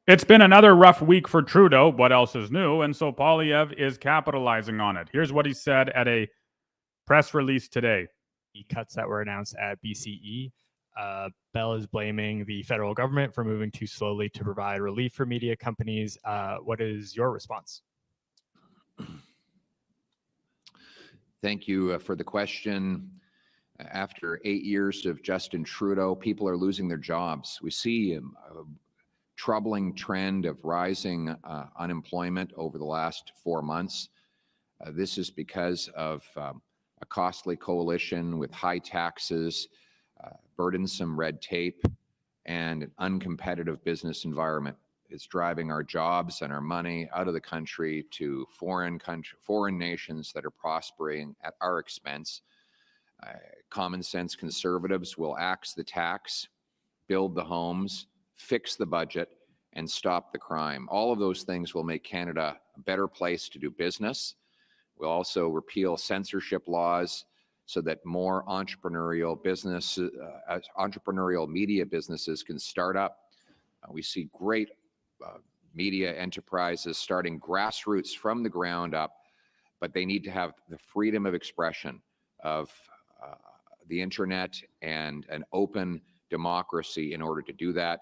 It's been another rough week for Trudeau. What else is new? And so Poilievre is capitalizing on it. Here's what he said at a press release today. The cuts that were announced at BCE. Bell is blaming the federal government for moving too slowly to provide relief for media companies. What is your response? Thank you for the question. After 8 years of Justin Trudeau, people are losing their jobs. We see a troubling trend of rising unemployment over the last 4 months. This is because of a costly coalition with high taxes, burdensome red tape, and an uncompetitive business environment. It's driving our jobs and our money out of the country to foreign nations that are prospering at our expense. Common sense conservatives will axe the tax, build the homes, fix the budget, and stop the crime. All of those things will make Canada a better place to do business. We'll also repeal censorship laws so that more entrepreneurial media businesses can start up. We see great media enterprises starting grassroots from the ground up, but they need to have the freedom of expression of the internet and an open democracy in order to do that.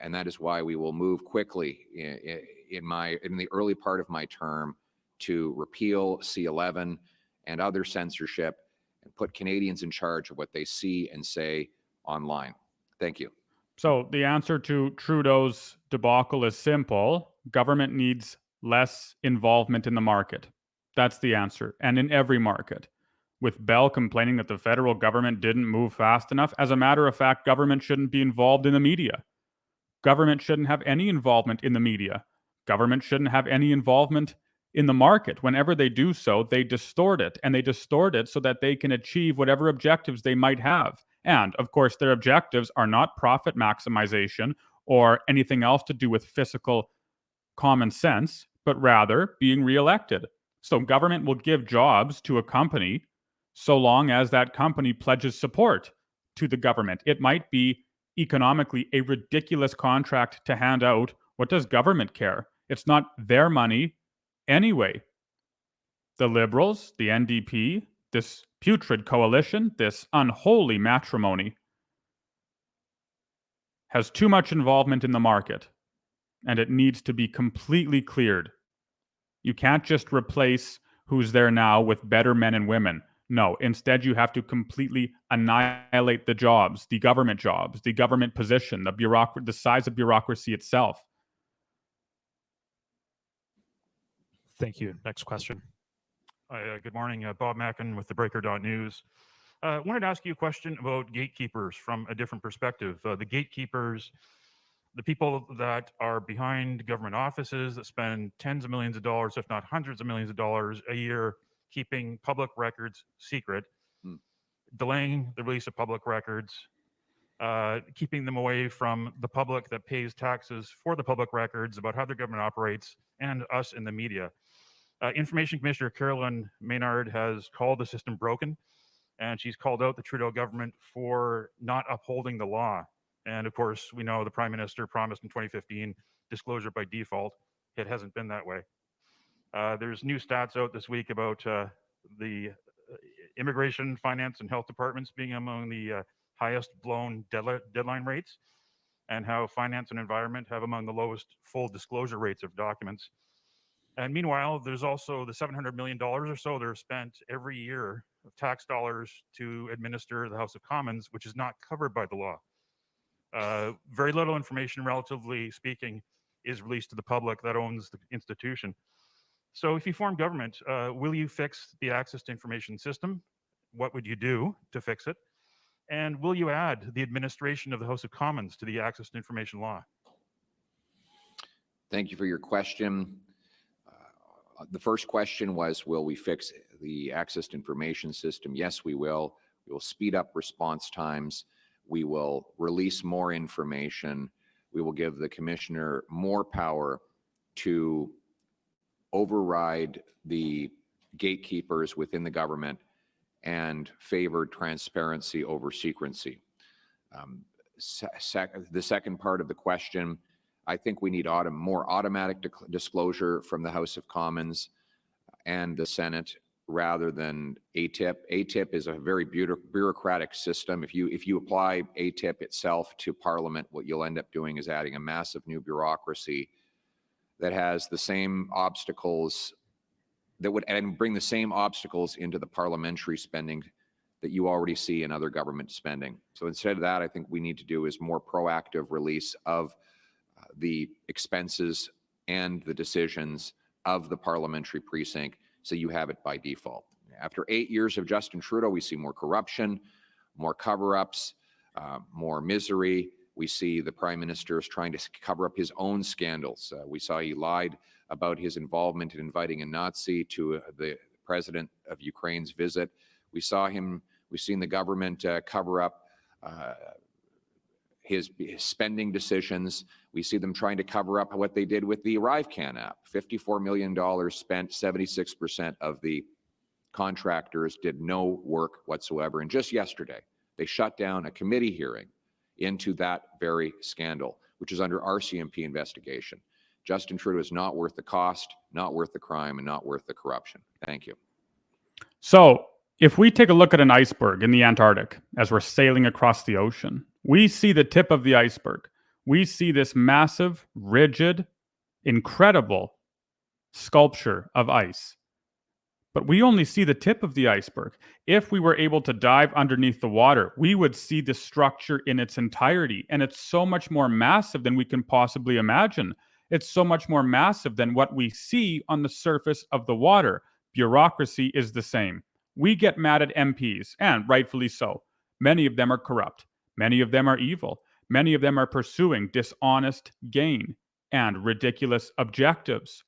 And that is why we will move quickly in the early part of my term to repeal C11 and other censorship and put Canadians in charge of what they see and say online. Thank you. So the answer to Trudeau's debacle is simple. Government needs less involvement in the market. That's the answer. And in every market. With Bell complaining that the federal government didn't move fast enough, as a matter of fact, government shouldn't be involved in the media. Government shouldn't have any involvement in the media. Government shouldn't have any involvement in the market. Whenever they do so, they distort it, and they distort it so that they can achieve whatever objectives they might have. And, of course, their objectives are not profit maximization or anything else to do with fiscal common sense, but rather being reelected. So government will give jobs to a company so long as that company pledges support to the government. It might be economically a ridiculous contract to hand out. What does government care? It's not their money anyway. The Liberals, the NDP, this putrid coalition, this unholy matrimony, has too much involvement in the market, and it needs to be completely cleared. You can't just replace who's there now with better men and women. No, instead you have to completely annihilate the jobs, the government position, the size of bureaucracy itself. Thank you. Next question. Hi, good morning. Bob Mackin with the Breaker.News. I wanted to ask you a question about gatekeepers from a different perspective. The gatekeepers, the people that are behind government offices that spend tens of millions of dollars, if not hundreds of millions of dollars a year, keeping public records secret, delaying the release of public records, keeping them away from the public that pays taxes for the public records about how the government operates and us in the media. Information Commissioner Carolyn Maynard has called the system broken, and she's called out the Trudeau government for not upholding the law. And of course, we know the Prime Minister promised in 2015 disclosure by default. It hasn't been that way. There's new stats out this week about the immigration, finance, and health departments being among the highest blown deadline rates, and how finance and environment have among the lowest full disclosure rates of documents. And meanwhile, there's also the $700 million or so that are spent every year of tax dollars to administer the House of Commons, which is not covered by the law. Very little information, relatively speaking, is released to the public that owns the institution. So if you form government, will you fix the access to information system? What would you do to fix it? And will you add the administration of the House of Commons to the access to information law? Thank you for your question. The first question was, will we fix the access to information system? Yes, we will. We will speed up response times. We will release more information. We will give the commissioner more power to override the gatekeepers within the government and favor transparency over secrecy. The second part of the question, I think we need more automatic disclosure from the House of Commons and the Senate rather than ATIP. ATIP is a very bureaucratic system. If you apply ATIP itself to Parliament, what you'll end up doing is adding a massive new bureaucracy that has the same obstacles that would bring the same obstacles into the parliamentary spending that you already see in other government spending. So instead of that, I think we need to do is more proactive release of the expenses and the decisions of the parliamentary precinct, so you have it by default. After 8 years of Justin Trudeau, we see more corruption, more cover-ups, more misery. We see the Prime Minister is trying to cover up his own scandals. We saw he lied about his involvement in inviting a Nazi to the President of Ukraine's visit. We've seen the government cover up his spending decisions. We see them trying to cover up what they did with the ArriveCan app. $54 million spent, 76% of the contractors did no work whatsoever. And just yesterday, they shut down a committee hearing into that very scandal, which is under RCMP investigation. Justin Trudeau is not worth the cost, not worth the crime, and not worth the corruption. Thank you. So if we take a look at an iceberg in the Antarctic as we're sailing across the ocean, we see the tip of the iceberg. We see this massive, rigid, incredible sculpture of ice. But we only see the tip of the iceberg. If we were able to dive underneath the water, we would see the structure in its entirety. And it's so much more massive than we can possibly imagine. It's so much more massive than what we see on the surface of the water. Bureaucracy is the same. We get mad at MPs, and rightfully so. Many of them are corrupt. Many of them are evil. Many of them are pursuing dishonest gain and ridiculous objectives.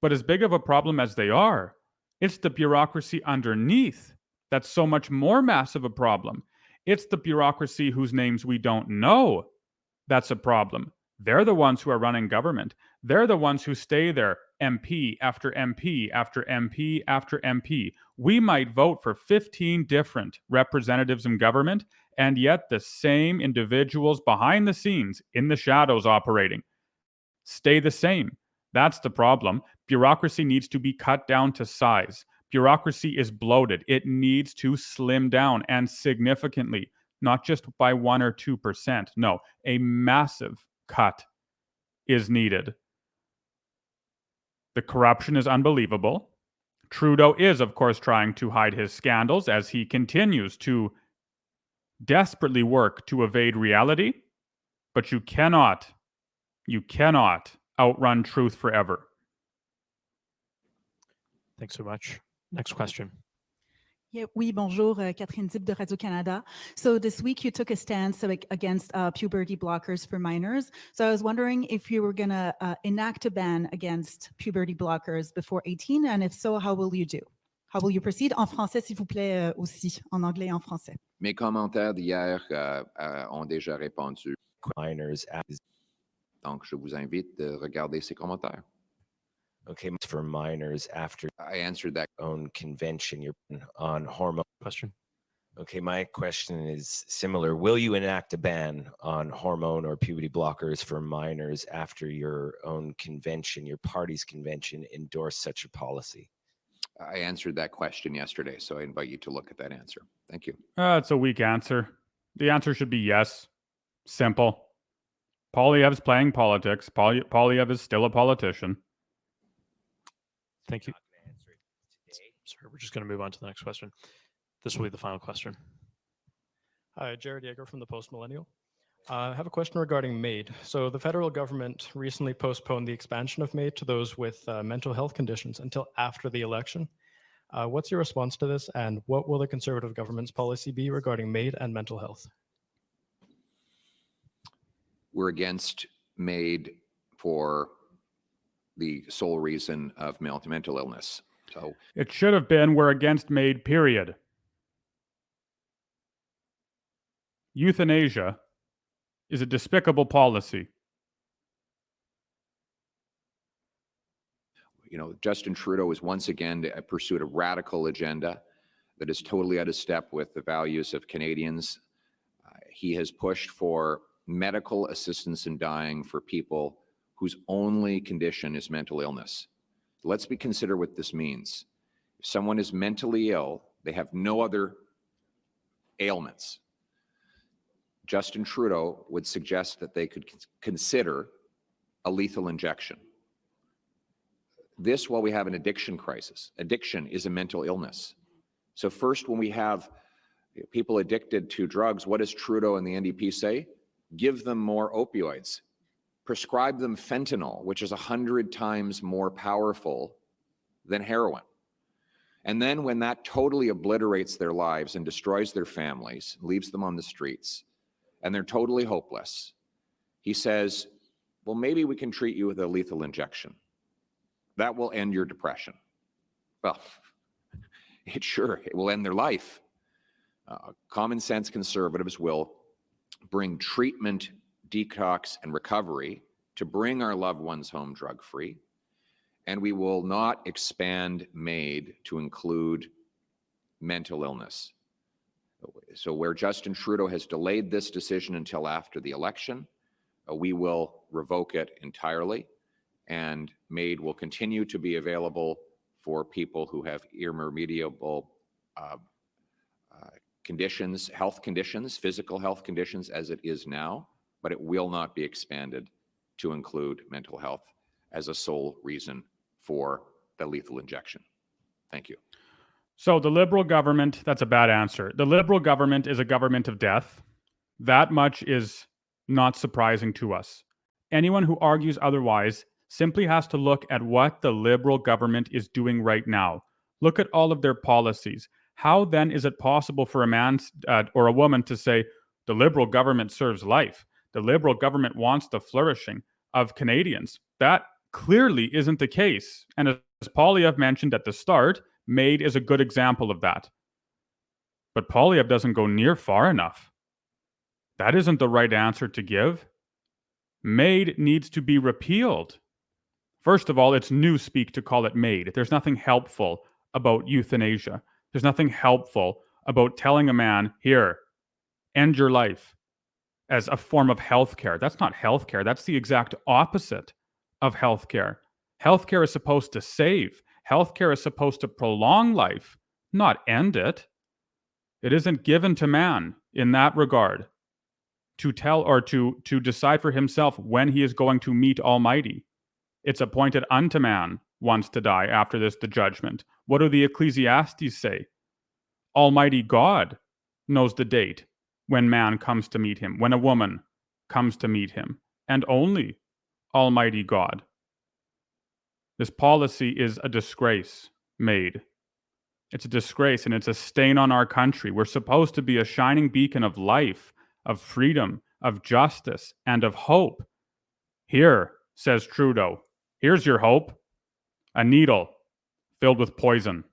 But as big of a problem as they are, it's the bureaucracy underneath that's so much more massive a problem. It's the bureaucracy whose names we don't know that's a problem. They're the ones who are running government. They're the ones who stay there, MP after MP after MP after MP. We might vote for 15 different representatives in government, and yet the same individuals behind the scenes, in the shadows operating, stay the same. That's the problem. Bureaucracy needs to be cut down to size. Bureaucracy is bloated. It needs to slim down, and significantly, not just by 1 or 2%. No, a massive cut is needed. The corruption is unbelievable. Trudeau is, of course, trying to hide his scandals as he continues to desperately work to evade reality. But you cannot outrun truth forever. Thanks so much. Next question. Yeah, oui, bonjour, Catherine Dib de Radio-Canada. So this week you took a stance against puberty blockers for minors. So I was wondering if you were going to enact a ban against puberty blockers before 18, and if so, how will you do? How will you proceed? En français, s'il vous plaît, aussi. En anglais et en français. Mes commentaires d'hier ont déjà répondu. Minors Donc, je vous invite de regarder ces commentaires. Okay, for minors after I answered that. own convention, you're on hormone. Question. Okay, my question is similar. Will you enact a ban on hormone or puberty blockers for minors after your own convention, your party's convention, endorsed such a policy? I answered that question yesterday, so I invite you to look at that answer. Thank you. It's a weak answer. The answer should be yes. Simple. Poilievre's playing politics. Poilievre is still a politician. Thank you. Sorry, we're just going to move on to the next question. This will be the final question. Hi, Jared Yeager from the Post Millennial. I have a question regarding MAID. So the federal government recently postponed the expansion of MAID to those with mental health conditions until after the election. What's your response to this, and what will the Conservative government's policy be regarding MAID and mental health? We're against MAID for the sole reason of mental illness. So it should have been we're against MAID, period. Euthanasia is a despicable policy. You know, Justin Trudeau is once again pursued a radical agenda that is totally out of step with the values of Canadians. He has pushed for medical assistance in dying for people whose only condition is mental illness. Let's consider what this means. If someone is mentally ill, they have no other ailments. Justin Trudeau would suggest that they could consider a lethal injection. This while we have an addiction crisis. Addiction is a mental illness. So first, when we have people addicted to drugs, what does Trudeau and the NDP say? Give them more opioids. Prescribe them fentanyl, which is 100 times more powerful than heroin. And then when that totally obliterates their lives and destroys their families, leaves them on the streets, and they're totally hopeless, he says, well, maybe we can treat you with a lethal injection. That will end your depression. Well, it will end their life. Common sense conservatives will bring treatment, detox, and recovery to bring our loved ones home drug-free. And we will not expand MAID to include mental illness. So where Justin Trudeau has delayed this decision until after the election, we will revoke it entirely, and MAID will continue to be available for people who have irremediable conditions, health conditions, physical health conditions as it is now, but it will not be expanded to include mental health as a sole reason for the lethal injection. Thank you. So the Liberal government, that's a bad answer. The Liberal government is a government of death. That much is not surprising to us. Anyone who argues otherwise simply has to look at what the Liberal government is doing right now. Look at all of their policies. How then is it possible for a man or a woman to say, the Liberal government serves life? The Liberal government wants the flourishing of Canadians. That clearly isn't the case. And as Poilievre mentioned at the start, MAID is a good example of that. But Poilievre doesn't go near far enough. That isn't the right answer to give. MAID needs to be repealed. First of all, it's newspeak to call it MAID. There's nothing helpful about euthanasia. There's nothing helpful about telling a man, here, end your life as a form of healthcare. That's not healthcare. That's the exact opposite of healthcare. Healthcare is supposed to save. Healthcare is supposed to prolong life, not end it. It isn't given to man in that regard to tell or to decide for himself when he is going to meet Almighty. It's appointed unto man once to die, after this the judgment. What do the Ecclesiastes say? Almighty God knows the date when man comes to meet him, when a woman comes to meet him, and only Almighty God. This policy is a disgrace, MAID. It's a disgrace, and it's a stain on our country. We're supposed to be a shining beacon of life, of freedom, of justice, and of hope. Here, says Trudeau, here's your hope, a needle filled with poison.